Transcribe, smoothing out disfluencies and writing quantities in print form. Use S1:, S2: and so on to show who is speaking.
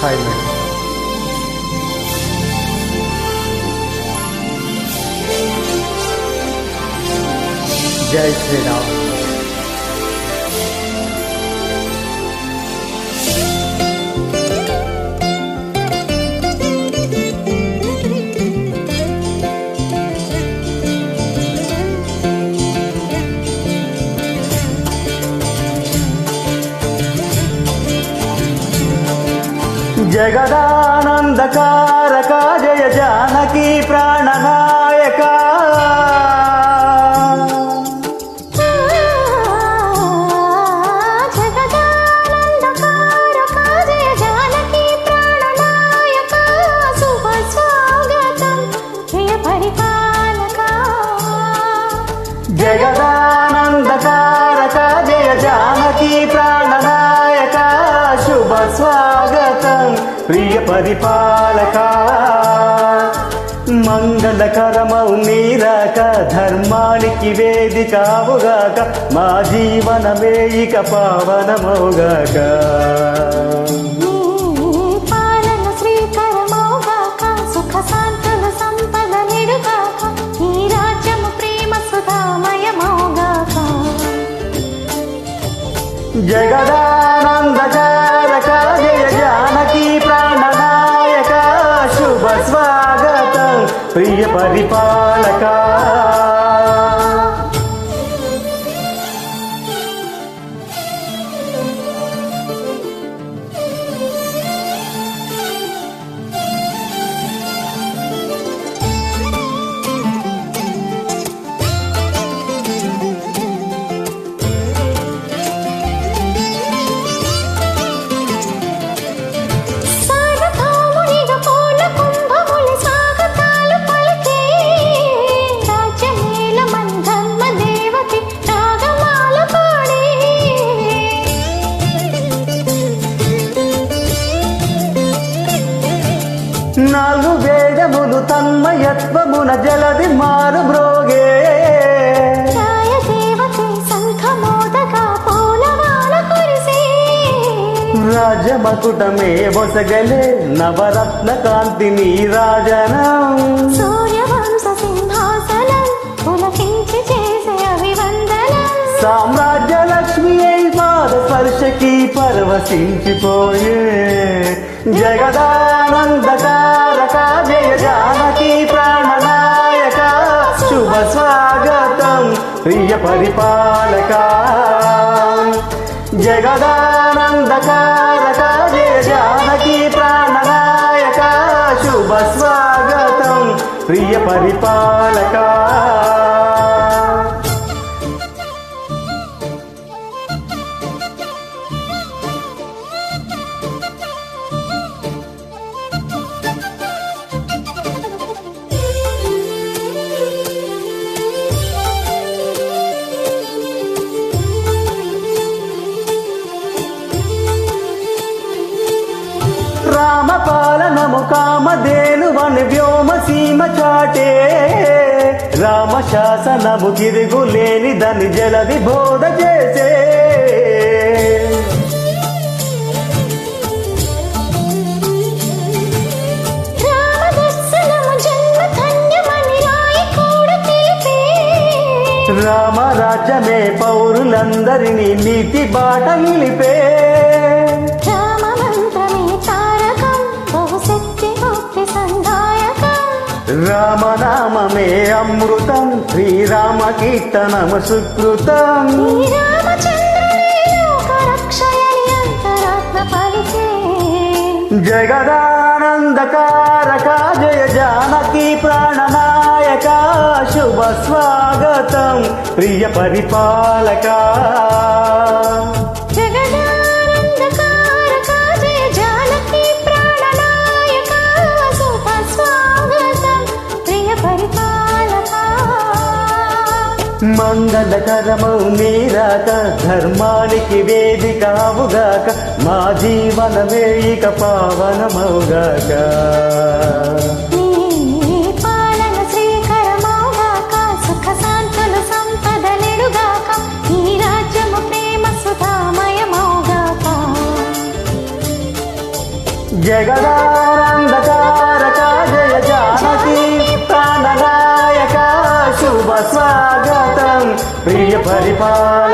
S1: Hi madam. జై శ్రీరామ్. జగదానందకారక జయ జానకి ప్రాణనాయక
S2: జగదానందకారక జయ జానకి ప్రాణనాయక శుభ స్వాగతం ప్రియ పరిపాలక
S1: జగదానందకారక జయ జానకి ప్రాణనాయక శుభ స్వాగతం ప్రియ పరిపాలక. మంగళకరమౌ నీరాక ధర్మానికి వేదికావుగాక మా జీవనమే ఇక పావనమౌగాక.
S2: పాలన శ్రీకరమౌగాక సుఖ శాంతులు సంపద నిడుగాక ఈ రాజ్యము ప్రేమ సుధామయమౌగాక.
S1: జగదానందకారక జయ జానకి ప్రాణనాయక శుభ స్వాగతం ప్రియ పరిపాలక.
S2: సార్వభౌమునిగా పూర్ణ కుంభములు స్వాగతాలు పలికే రాజ్యమేల మందమ్మ దేవకి రాగమాల పాడే.
S1: నాలుగు వేదములు తన్మయత్వమున జలది మారు బ్రోగే.
S2: రాయ దేవతే శంఖమోదగా పూలవాన కురిసే.
S1: రాజమకుటమే బొసగలే నవరత్న కాంతి నీరాజనం.
S2: సూర్యవంశ సింహాసనం పులకించి చేసే అభివందనం.
S1: సామ్రాజ్య లక్ష్మి అయి పాద స్పర్శకి పరవశించిపోయే. జగదానందకారక జయ జానకి ప్రాణనాయక శుభ స్వాగతం ప్రియ పరిపాలక. జగదానందకారక జయ జానకి ప్రాణనాయక శుభ స్వాగతం ప్రియ పరిపాలక. రామపాలనము కామధేనువని వ్యోమసీమ చాటే. రామ శాసనము తిరుగులేని దని జలది బోధ చేసే.
S2: రామదర్శనము జన్మ ధన్యమని రాయి కూడా తెలిపే.
S1: రామరాజ్యమే పౌరులందరినీ నీతి బాట నిలిపే.
S2: రామ మంత్రమే తారకం బహుశక్తి భక్తి సందాయకం.
S1: రామనామమే అమృతం శ్రీరామ కీర్తనము సుకృతం.
S2: ఈ రామచంద్రుడే లోక రక్షయని అంతరాత్మ పలికే.
S1: జగదానందకారక జయ జానకి ప్రాణనాయక శుభ స్వాగతం ప్రియ పరిపాలక.
S2: జగదానందకారక జయ జానకి ప్రాణనాయక శుభ స్వాగతం ప్రియ పరిపాలక.
S1: మంగళకరమౌ నీరాక ధర్మానికి వేదికావుగాక మా జీవనమే ఇక పావనమౌగాక.
S2: నీ పాలన శ్రీకరమౌగాక సుఖ శాంతులు సంపద నిడుగాక ఈ రాజ్యము ప్రేమ సుధా
S1: జగదానందకారక జయ జానకి ప్రాణనాయక శుభ స్వాగతం ప్రియ పరిపాల